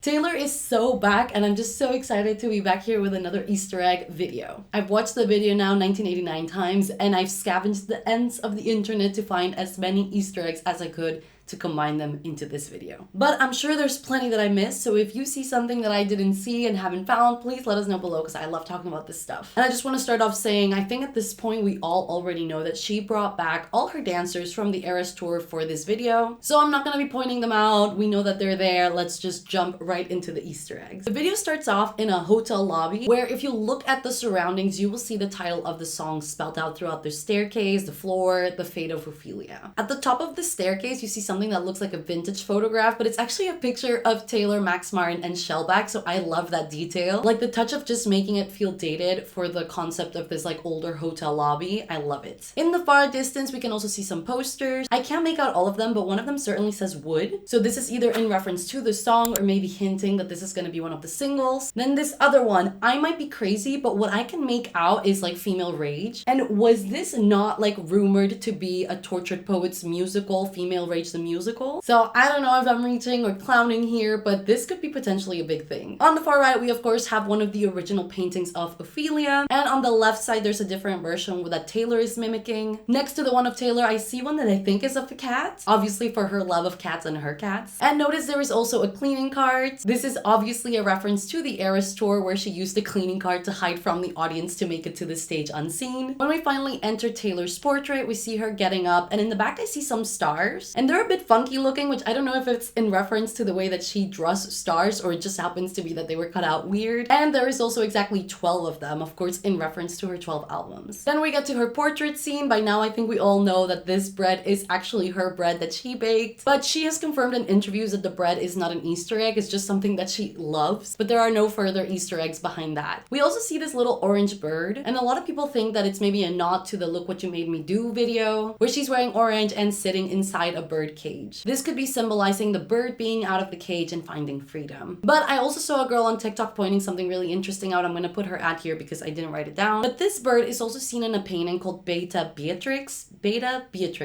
Taylor is so back, and I'm just so excited to be back here with another Easter egg video. I've watched the video now 1989 times, and I've scavenged the ends of the internet to find as many Easter eggs as I could to combine them into this video. But I'm sure there's plenty that I missed, so if you see something that I didn't see and haven't found, please let us know below because I love talking about this stuff. And I just want to start off saying, I think at this point we all already know that she brought back all her dancers from the Eras tour for this video, so I'm not going to be pointing them out. We know that they're there. Let's just jump right into the Easter eggs. The video starts off in a hotel lobby where if you look at the surroundings, you will see the title of the song spelled out throughout the staircase, the floor, the fate of Ophelia. At the top of the staircase, you see something that looks like a vintage photograph, but it's actually a picture of Taylor, Max Martin, and Shellback, so I love that detail. Like the touch of just making it feel dated for the concept of this like older hotel lobby. I love it. In the far distance, we can also see some posters. I can't make out all of them, but one of them certainly says Wood. So this is either in reference to the song or maybe hinting that this is going to be one of the singles. Then this other one, I might be crazy, but what I can make out is like Female Rage. And was this not like rumored to be a Tortured Poets musical, Female Rage the musical? So I don't know if I'm reaching or clowning here, but this could be potentially a big thing. On the far right, we of course have one of the original paintings of Ophelia, and on the left side there's a different version that Taylor is mimicking. Next to the one of Taylor, I see one that I think is of a cat, obviously for her love of cats and her cats. And notice there is also a cleaning cart. This is obviously a reference to the Eras tour where she used the cleaning cart to hide from the audience to make it to the stage unseen. When we finally enter Taylor's portrait, we see her getting up, and in the back I see some stars, and they're a bit funky looking, which I don't know if it's in reference to the way that she draws stars or it just happens to be that they were cut out weird. And there is also exactly 12 of them, of course in reference to her 12 albums. Then we get to her portrait scene. By now I think we all know that this bread is actually her bread that she baked, but she has confirmed in interviews that the bread is not an Easter egg, it's just something that she loves, but there are no further Easter eggs behind that. We also see this little orange bird, and a lot of people think that it's maybe a nod to the Look What You Made Me Do video, where she's wearing orange and sitting inside a bird cage. This could be symbolizing the bird being out of the cage and finding freedom. But I also saw a girl on TikTok pointing something really interesting out. I'm gonna put her ad here because I didn't write it down. But this bird is also seen in a painting called Beta Beatrix.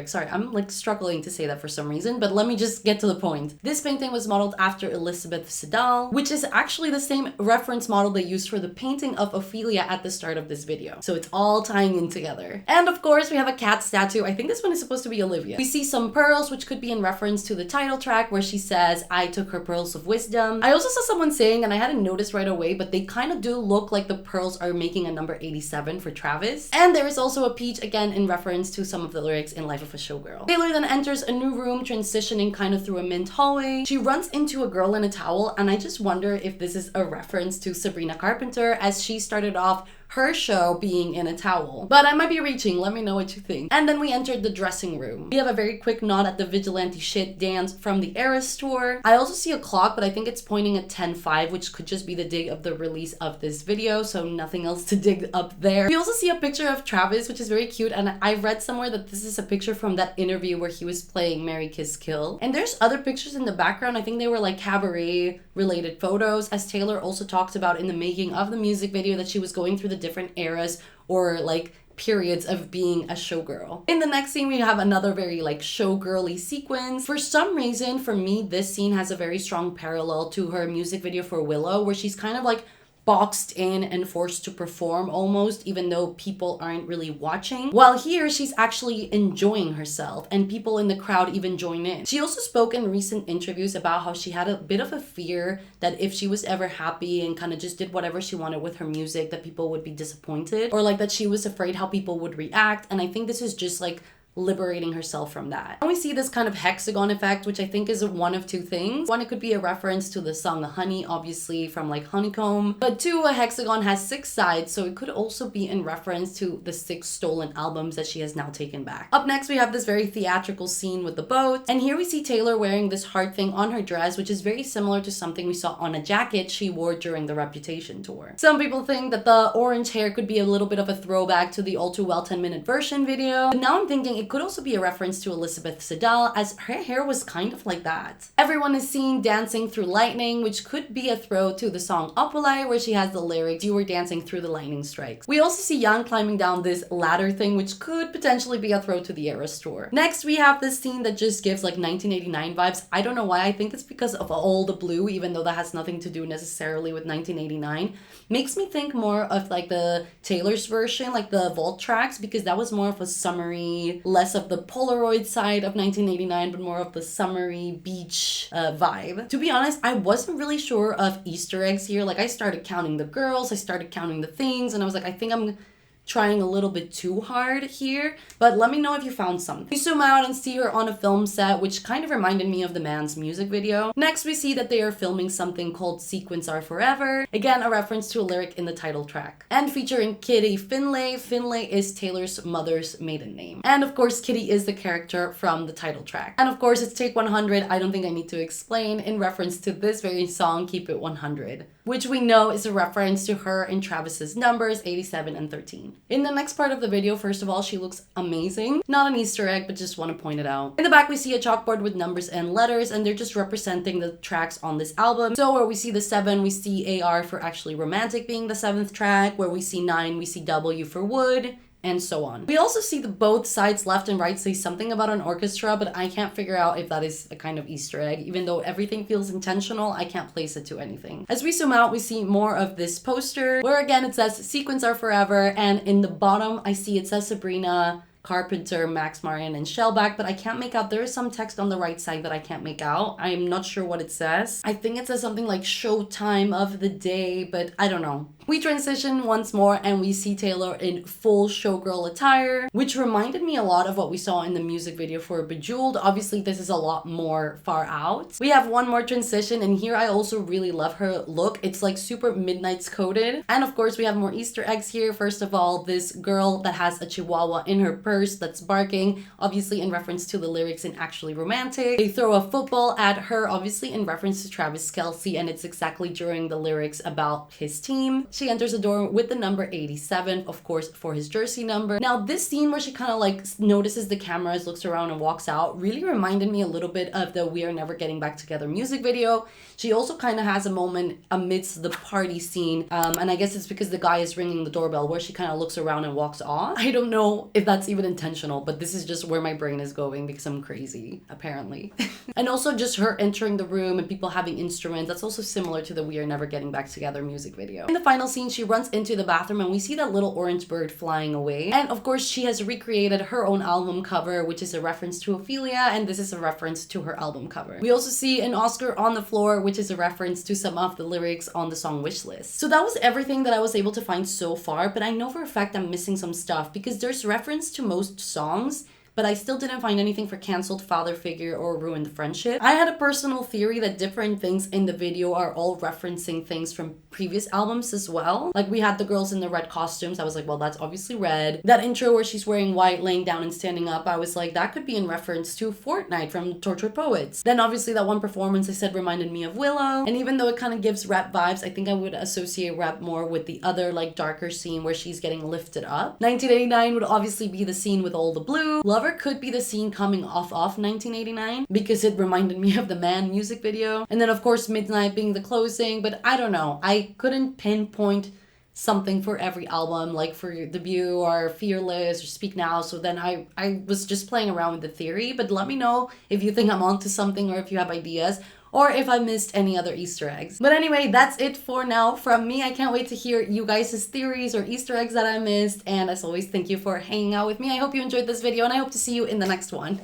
Sorry, I'm like struggling to say that for some reason, but let me just get to the point. This painting was modeled after Elizabeth Siddal, which is actually the same reference model they used for the painting of Ophelia at the start of this video. So it's all tying in together. And of course, we have a cat statue. I think this one is supposed to be Olivia. We see some pearls, which could be in reference to the title track where she says, I took her pearls of wisdom. I also saw someone saying, and I hadn't noticed right away, but they kind of do look like the pearls are making a number 87 for Travis. And there is also a peach, again in reference to some of the lyrics in Life of a Showgirl. Taylor then enters a new room, transitioning kind of through a mint hallway. She runs into a girl in a towel, and I just wonder if this is a reference to Sabrina Carpenter, as she started off her show being in a towel. But I might be reaching, let me know what you think. And then we entered the dressing room. We have a very quick nod at the vigilante shit dance from the Eras tour. I also see a clock, but I think it's pointing at 10:05, which could just be the date of the release of this video, so nothing else to dig up there. We also see a picture of Travis, which is very cute, and I read somewhere that this is a picture from that interview where he was playing Marry, Kiss, Kill. And there's other pictures in the background. I think they were like cabaret related photos, as Taylor also talked about in the making of the music video that she was going through the different eras or like periods of being a showgirl. In the next scene, we have another very like showgirly sequence. For some reason, for me, this scene has a very strong parallel to her music video for Willow, where she's kind of like boxed in and forced to perform almost, even though people aren't really watching. While here, she's actually enjoying herself and people in the crowd even join in. She also spoke in recent interviews about how she had a bit of a fear that if she was ever happy and kind of just did whatever she wanted with her music, that people would be disappointed, or like that she was afraid how people would react. And I think this is just like liberating herself from that. And we see this kind of hexagon effect, which I think is one of two things. One, it could be a reference to the song Honey, obviously from like Honeycomb, but two, a hexagon has 6 sides, so it could also be in reference to the 6 stolen albums that she has now taken back. Up next, we have this very theatrical scene with the boat, and here we see Taylor wearing this heart thing on her dress, which is very similar to something we saw on a jacket she wore during the Reputation tour. Some people think that the orange hair could be a little bit of a throwback to the All Too Well 10-minute version video, but now I'm thinking it it could also be a reference to Elizabeth Siddal, as her hair was kind of like that. Everyone is seen dancing through lightning, which could be a throw to the song Ophelia, where she has the lyrics, "You were dancing through the lightning strikes." We also see Yang climbing down this ladder thing, which could potentially be a throw to the Eras Tour. Next, we have this scene that just gives like 1989 vibes. I don't know why. I think it's because of all the blue, even though that has nothing to do necessarily with 1989. Makes me think more of like the Taylor's version, like the Vault tracks, because that was more of a summery, less of the Polaroid side of 1989, but more of the summery beach vibe. To be honest, I wasn't really sure of Easter eggs here. Like I started counting the girls, I started counting the things, and I was like, I think I'm trying a little bit too hard here, but let me know if you found something. We zoom out and see her on a film set, which kind of reminded me of the Man's music video. Next, we see that they are filming something called Sequins Are Forever, again a reference to a lyric in the title track, and featuring Kitty Finlay. Finlay is Taylor's mother's maiden name, and of course Kitty is the character from the title track. And of course it's take 100. I don't think I need to explain, in reference to this very song, Keep It 100, which we know is a reference to her and Travis's numbers 87 and 13. In the next part of the video, first of all, she looks amazing. Not an Easter egg, but just want to point it out. In the back, we see a chalkboard with numbers and letters, and they're just representing the tracks on this album. So where we see the 7, we see AR for Actually Romantic being the 7th track. Where we see 9, we see W for Wood, and so on. We also see that both sides, left and right, say something about an orchestra, but I can't figure out if that is a kind of Easter egg. Even though everything feels intentional, I can't place it to anything. As we zoom out, we see more of this poster, where again it says Sequins Are Forever, and in the bottom I see it says Sabrina, Carpenter, Max Marian, and Shellback, but I can't make out. There is some text on the right side that I can't make out. I'm not sure what it says. I think it says something like showtime of the day, but I don't know. We transition once more and we see Taylor in full showgirl attire, which reminded me a lot of what we saw in the music video for Bejeweled. Obviously, this is a lot more far out. We have one more transition, and here I also really love her look. It's like super Midnight's coded. And of course, we have more Easter eggs here. First of all, this girl that has a chihuahua in her purse that's barking, obviously in reference to the lyrics in Actually Romantic. They throw a football at her, obviously in reference to Travis Kelce, and it's exactly during the lyrics about his team. She enters the door with the number 87, of course, for his jersey number. Now, this scene where she kind of like notices the cameras, looks around and walks out, really reminded me a little bit of the We Are Never Getting Back Together music video. She also kind of has a moment amidst the party scene, and I guess it's because the guy is ringing the doorbell, where she kind of looks around and walks off. I don't know if that's even intentional, but this is just where my brain is going because I'm crazy, apparently. And also just her entering the room and people having instruments, that's also similar to the We Are Never Getting Back Together music video. In the final scene, she runs into the bathroom and we see that little orange bird flying away. And of course, she has recreated her own album cover, which is a reference to Ophelia, and this is a reference to her album cover. We also see an Oscar on the floor, which is a reference to some of the lyrics on the song Wishlist. So that was everything that I was able to find so far, but I know for a fact I'm missing some stuff because there's reference to most songs, but I still didn't find anything for Cancelled Father Figure or Ruined Friendship. I had a personal theory that different things in the video are all referencing things from previous albums as well. Like we had the girls in the red costumes. I was like, well, that's obviously Red. That intro where she's wearing white, laying down and standing up, I was like, that could be in reference to Fortnite from Tortured Poets. Then obviously that one performance I said reminded me of Willow. And even though it kind of gives rap vibes, I think I would associate rap more with the other like darker scene where she's getting lifted up. 1989 would obviously be the scene with all the blue. Lover could be the scene coming off 1989 because it reminded me of the Man music video. And then of course Midnight being the closing, but I don't know. I couldn't pinpoint something for every album, like for Debut or Fearless or Speak Now. So then I was just playing around with the theory, but let me know if you think I'm onto something or if you have ideas, or if I missed any other Easter eggs. But anyway, that's it for now from me. I can't wait to hear you guys' theories or Easter eggs that I missed. And as always, thank you for hanging out with me. I hope you enjoyed this video and I hope to see you in the next one.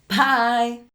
Bye!